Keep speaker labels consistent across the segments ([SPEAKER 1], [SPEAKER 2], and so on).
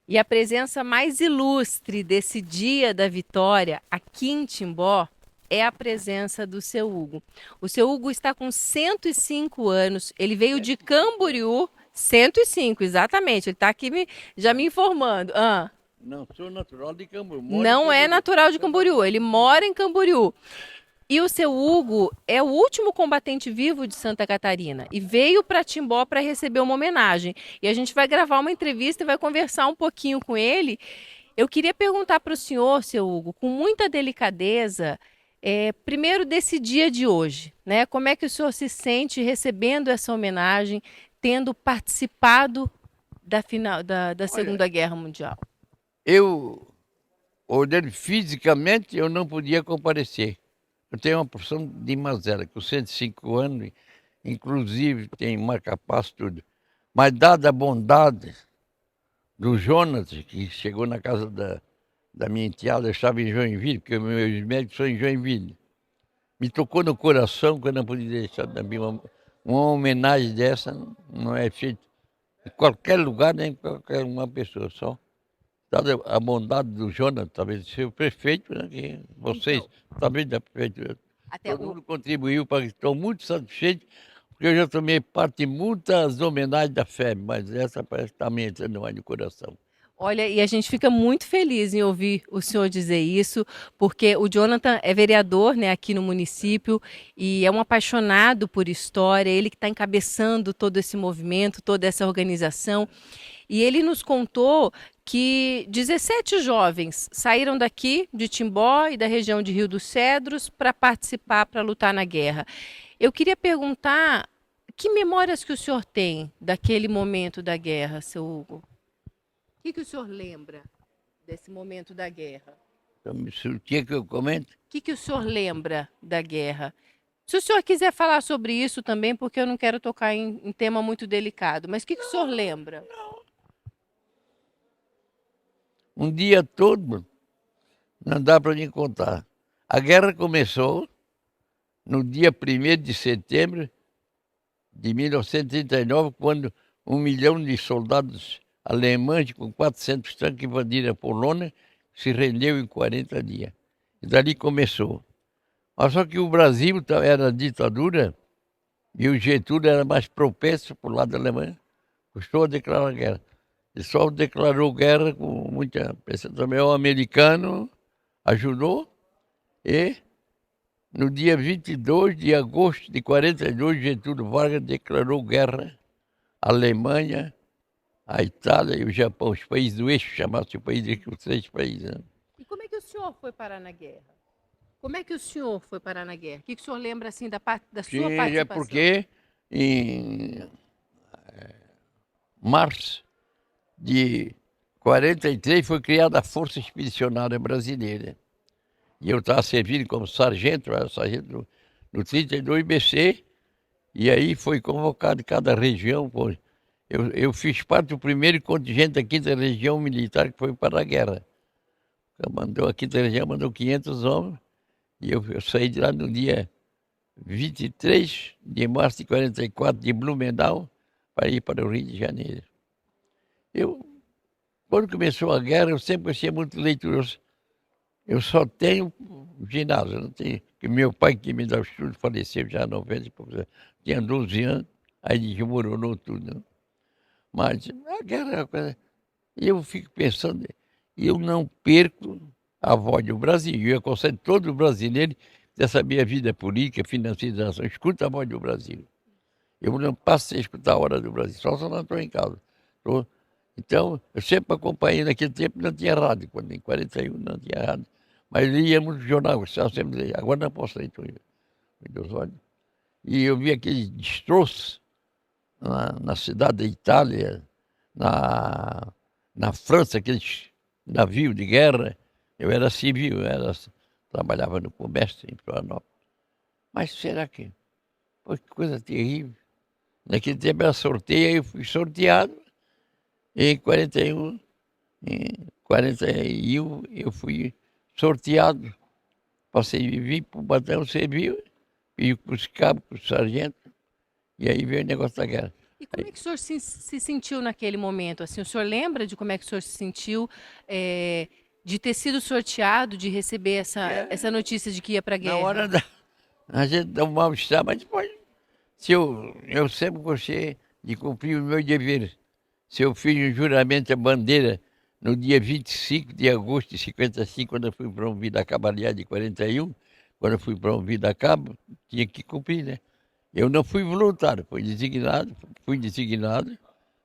[SPEAKER 1] E a presença mais ilustre desse dia da vitória aqui em Timbó é a presença do seu Hugo. O seu Hugo está com 105 anos, ele veio de Camboriú, 105, exatamente, ele está aqui já me informando.
[SPEAKER 2] Não sou natural de Camboriú, moro em
[SPEAKER 1] Não é
[SPEAKER 2] Camboriú.
[SPEAKER 1] natural de Camboriú, ele mora em Camboriú. E o seu Hugo é o último combatente vivo de Santa Catarina e veio para Timbó para receber uma homenagem. E a gente vai gravar uma entrevista e vai conversar um pouquinho com ele. Eu queria perguntar para o senhor, seu Hugo, com muita delicadeza, primeiro desse dia de hoje, né? Como é que o senhor se sente recebendo essa homenagem, tendo participado da final da
[SPEAKER 2] Olha,
[SPEAKER 1] Segunda Guerra Mundial?
[SPEAKER 2] eu, olhando fisicamente, eu não podia comparecer. Eu tenho uma porção de mazela, com 105 anos, inclusive tem marca-passo tudo. Mas dada a bondade do Jonas, que chegou na casa da minha enteada, eu estava em Joinville, porque meus médicos são em Joinville. Me tocou no coração que eu não podia deixar também uma homenagem dessa, não é feita em qualquer lugar, nem em qualquer uma pessoa só. Dada a bondade do Jonas, talvez ser o prefeito, né, que vocês,
[SPEAKER 1] Então,
[SPEAKER 2] talvez da prefeitura,
[SPEAKER 1] até
[SPEAKER 2] todo
[SPEAKER 1] o,
[SPEAKER 2] mundo contribuiu para que estou muito satisfeito, porque eu já tomei parte em muitas homenagens da FEB, mas essa parece que está me entrando mais no coração.
[SPEAKER 1] Olha, e a gente fica muito feliz em ouvir o senhor dizer isso, porque o Jonathan é vereador, né, aqui no município e é um apaixonado por história, ele que está encabeçando todo esse movimento, toda essa organização. E ele nos contou que 17 jovens saíram daqui, de Timbó e da região de Rio dos Cedros, para participar, para lutar na guerra. Eu queria perguntar que memórias que o senhor tem daquele momento da guerra, seu Hugo? Que o senhor lembra desse momento da guerra?
[SPEAKER 2] Então, se o que eu comento?
[SPEAKER 1] Que o senhor lembra da guerra? Se o senhor quiser falar sobre isso também, porque eu não quero tocar em tema muito delicado, mas que o senhor lembra?
[SPEAKER 2] Um dia todo, não dá para nem contar. A guerra começou no dia 1º de setembro de 1939, quando 1 milhão de soldados alemães com 400 tanques invadiram a Polônia, se rendeu em 40 dias. E dali começou. Mas só que o Brasil era ditadura e o Getúlio era mais propenso para o lado da Alemanha, custou a declarar guerra. Ele só declarou guerra com muita pressão. Também o americano ajudou e no dia 22 de agosto de 42, Getúlio Vargas declarou guerra à Alemanha, à Itália e o Japão, os países do eixo, chamasse o país de os 3 países. Né?
[SPEAKER 1] E como é que o senhor foi parar na guerra? Como é que o senhor foi parar na guerra? O que o senhor lembra assim da sua
[SPEAKER 2] Seja
[SPEAKER 1] participação?
[SPEAKER 2] porque em março de 43 foi criada a Força Expedicionária Brasileira. E eu estava servindo como sargento, era sargento no 32 BC, e aí foi convocado cada região. Eu fiz parte do primeiro contingente da 5ª Região Militar que foi para a guerra. A 5ª Região mandou 500 homens, e eu saí de lá no dia 23 de março de 44, de Blumenau, para ir para o Rio de Janeiro. Eu, quando começou a guerra, eu sempre gostei muito de leitura. Eu só tenho ginásio, não tenho. Porque meu pai, que me dá o estudo, faleceu já há 90 e poucos anos. Tinha 12 anos, aí desmoronou tudo. Né? Mas a guerra é uma coisa. E eu fico pensando, eu não perco a voz do Brasil. Eu aconselho todo brasileiro dessa minha vida política, financeira, escuta a voz do Brasil. Eu não passo a escutar a hora do Brasil, só se eu não estou em casa. Tô- Então, eu sempre acompanhei, naquele tempo não tinha rádio, quando em 41 não tinha rádio. Mas líamos no jornal, eu sempre lia. Agora não posso ler, dos olhos. E eu vi aqueles destroços na cidade da Itália, na, na França, aqueles navios de guerra. Eu era civil, trabalhava no comércio em Florianópolis. Mas será que? Pô, que coisa terrível. Naquele tempo era sorteio, aí eu fui sorteado. E em 41 eu fui sorteado. Passei a vir para o batalhão civil, e para os cabos, para os sargentos, e aí veio o negócio da guerra.
[SPEAKER 1] E como é que o senhor se sentiu naquele momento? Assim, o senhor lembra de como é que o senhor se sentiu de ter sido sorteado, de receber essa notícia de que ia para a
[SPEAKER 2] Na
[SPEAKER 1] guerra?
[SPEAKER 2] hora da. A gente dá um mal-estar, mas depois, se eu sempre gostei de cumprir o meu dever. Se eu fiz um juramento à bandeira no dia 25 de agosto de 55, quando eu fui promovido a cabo, aliás, de 41, quando eu fui promovido a cabo, tinha que cumprir, né? Eu não fui voluntário, fui designado,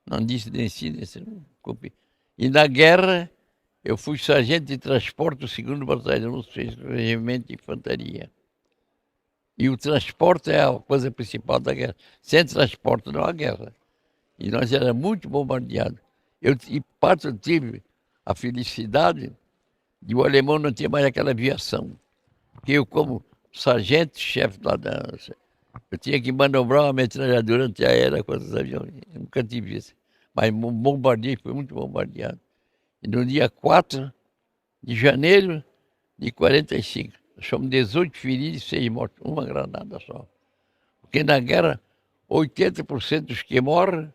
[SPEAKER 2] não disse nem sim, nem sim, não cumpri. E na guerra, eu fui sargento de transporte do 2º Batalhão, do 6º Regimento de Infantaria. E o transporte é a coisa principal da guerra. Sem transporte não há guerra. E nós éramos muito bombardeados. Eu tive a felicidade de o alemão não ter mais aquela aviação. Porque eu, como sargento-chefe lá da... Eu tinha que manobrar uma metralhadora antiaérea com os aviões. Eu nunca tive isso. Mas bombardeio, foi muito bombardeado. E no dia 4 de janeiro de 45, nós fomos 18 feridos e 6 mortos. Uma granada só. Porque na guerra, 80% dos que morrem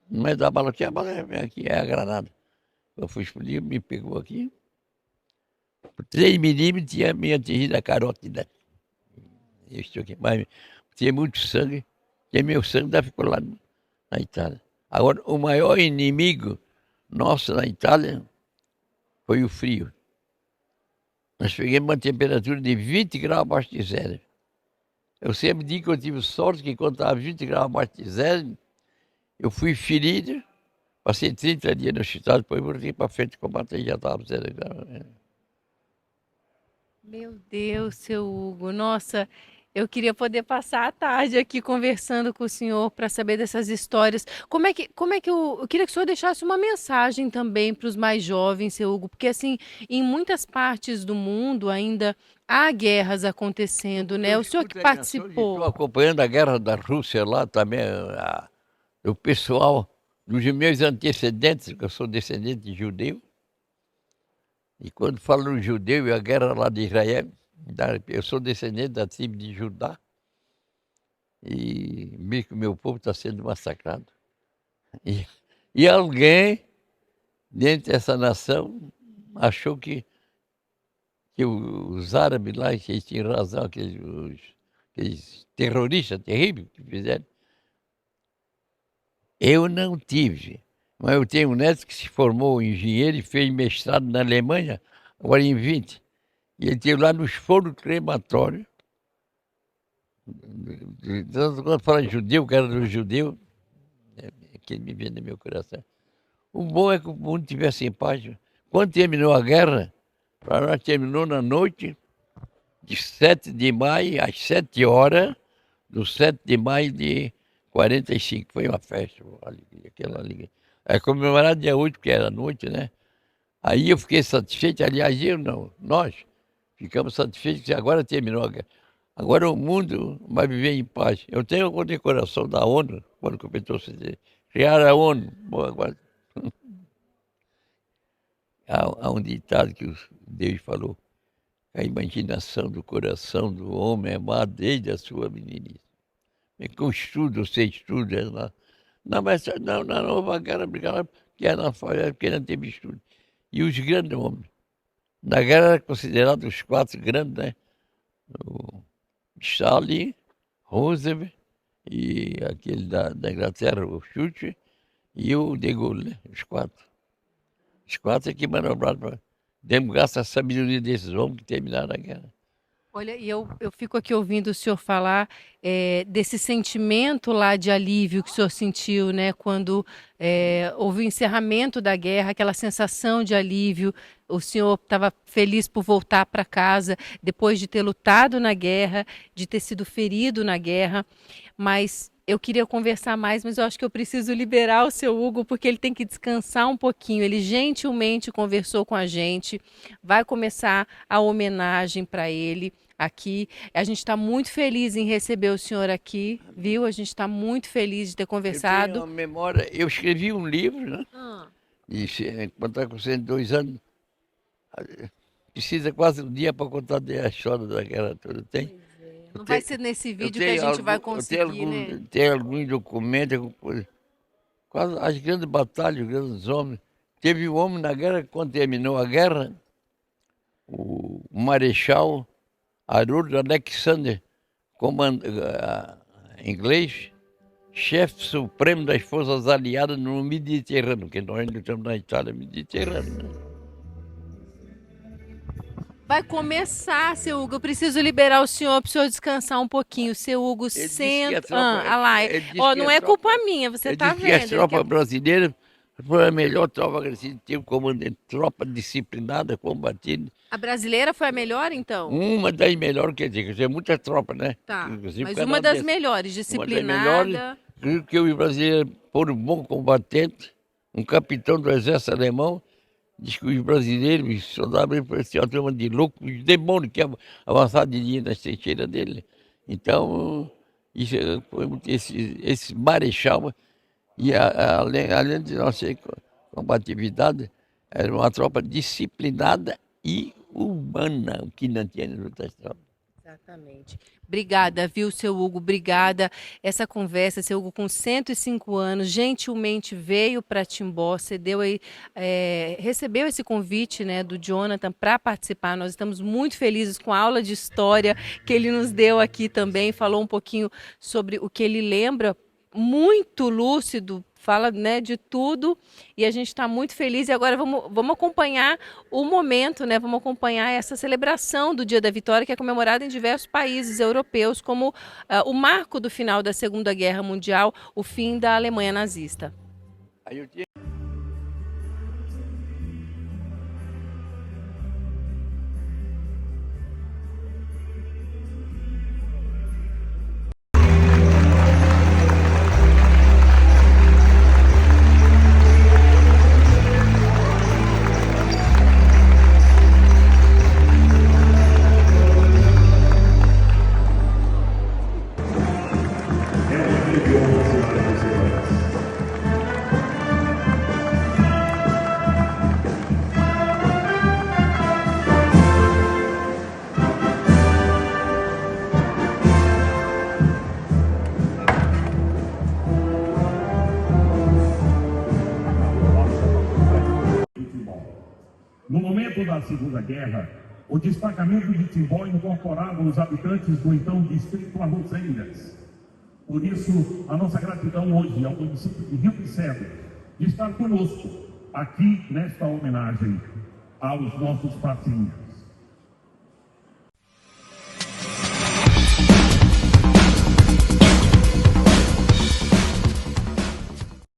[SPEAKER 2] não é da bala, que a bala é aqui, é a granada. Eu fui explodir, me pegou aqui. Por 3 milímetros tinha me atingido a carótida. Eu estou aqui, mas tinha muito sangue, e meu sangue ainda ficou lá na Itália. Agora, o maior inimigo nosso na Itália foi o frio. Nós pegamos uma temperatura de 20 graus abaixo de zero. Eu sempre digo que eu tive sorte que quando estava 20 graus abaixo de zero, eu fui ferido, passei 30 dias no hospital, depois voltei para frente combater e já estava 0 graus.
[SPEAKER 1] Meu Deus, seu Hugo, nossa, eu queria poder passar a tarde aqui conversando com o senhor para saber dessas histórias. Como é que eu queria que o senhor deixasse uma mensagem também para os mais jovens, seu Hugo, porque assim, em muitas partes do mundo ainda há guerras acontecendo, né?
[SPEAKER 2] Eu
[SPEAKER 1] O senhor que
[SPEAKER 2] escuto as nações e estou
[SPEAKER 1] participou.
[SPEAKER 2] acompanhando a guerra da Rússia lá também, o pessoal dos meus antecedentes, que eu sou descendente de judeu, e quando falo em judeu e a guerra lá de Israel, eu sou descendente da tribo de Judá, e mesmo que o meu povo está sendo massacrado. E, e alguém dentro dessa nação achou que os árabes lá, que eles tinham razão, aqueles terroristas terríveis que fizeram. Eu não tive, mas eu tenho um neto que se formou engenheiro e fez mestrado na Alemanha, agora em 20. E ele teve lá nos fornos crematórios. Então, quando fala em judeu, o cara do judeu, é que me vem no meu coração. O bom é que o mundo tivesse em paz. Quando terminou a guerra, para nós terminou na noite de 7 de maio, às 7 horas, do 7 de maio de 45. Foi uma festa, uma alegria, aquela alegria. É comemorado dia 8, porque era noite, né? Aí eu fiquei satisfeito, aliás, eu não, nós ficamos satisfeitos que agora terminou a guerra. Agora o mundo vai viver em paz. Eu tenho a condecoração da ONU, quando completou criar a ONU. Bom, agora, há um ditado que Deus falou: a imaginação do coração do homem é má desde a sua meninice. É com estudo, você estuda lá. Não, mas não, na nova guerra, porque é analfabeto, porque não teve estudo. E os grandes homens. Na guerra era considerado os 4 grandes, né? O Stalin, Roosevelt e aquele da Inglaterra, o Churchill, e o De Gaulle, né? Os 4. Os 4 é que manobraram para... Demos graças à sabedoria desses homens que terminaram a guerra.
[SPEAKER 1] Olha, e eu fico aqui ouvindo o senhor falar desse sentimento lá de alívio que o senhor sentiu, né, quando houve o encerramento da guerra, aquela sensação de alívio. O senhor estava feliz por voltar para casa depois de ter lutado na guerra, de ter sido ferido na guerra, mas eu queria conversar mais, mas eu acho que eu preciso liberar o seu Hugo porque ele tem que descansar um pouquinho. Ele gentilmente conversou com a gente, vai começar a homenagem para ele aqui. A gente está muito feliz em receber o senhor aqui, viu? A gente está muito feliz de ter
[SPEAKER 2] Eu tenho
[SPEAKER 1] conversado.
[SPEAKER 2] uma memória, eu escrevi um livro, né?
[SPEAKER 1] Ah,
[SPEAKER 2] E quando está com 102 anos, precisa quase um dia para contar a história da guerra toda. Tem?
[SPEAKER 1] pois é. Não vai ser nesse vídeo que a gente vai conseguir, né?
[SPEAKER 2] Tem alguns documentos, quase as grandes batalhas, os grandes homens. Teve um homem na guerra, quando terminou a guerra, o Marechal Harold Alexander, inglês, chefe supremo das forças aliadas no Mediterrâneo, que nós não estamos na Itália, Mediterrâneo. Né?
[SPEAKER 1] Vai começar, seu Hugo. Eu preciso liberar o senhor para o senhor descansar um pouquinho. Seu Hugo, senta. Ó, não é culpa minha, você está vendo.
[SPEAKER 2] A tropa brasileira foi a melhor tropa que teve comandante, tropa disciplinada, combatida.
[SPEAKER 1] A brasileira foi a melhor, então?
[SPEAKER 2] Uma das melhores, quer dizer, tem muita tropa, né?
[SPEAKER 1] Tá, mas uma das melhores, disciplinada.
[SPEAKER 2] Que os brasileiros foram bons combatentes, um capitão do exército alemão, diz que os brasileiros, os soldados, pareciam uma turma de loucos, os demônios que avançavam de dia nas trincheiras dele. Então, isso foi esse marechal, e além de nossa combatividade, era uma tropa disciplinada e humana, o que não tinha nas outras tropas.
[SPEAKER 1] Exatamente. Obrigada, viu, seu Hugo? Obrigada. Essa conversa, seu Hugo, com 105 anos, gentilmente veio para Timbó, recebeu esse convite, né, do Jonathan para participar. Nós estamos muito felizes com a aula de história que ele nos deu aqui também. Falou um pouquinho sobre o que ele lembra, muito lúcido, fala, né, de tudo, e a gente está muito feliz. E agora vamos acompanhar o momento, né? Vamos acompanhar essa celebração do Dia da Vitória, que é comemorada em diversos países europeus, como o marco do final da Segunda Guerra Mundial, o fim da Alemanha nazista.
[SPEAKER 3] No momento da Segunda Guerra, o destacamento de Timbó incorporava os habitantes do então distrito Arrozenhas. Por isso, a nossa gratidão hoje ao município de Rio Picedo de estar conosco aqui nesta homenagem aos nossos patrões.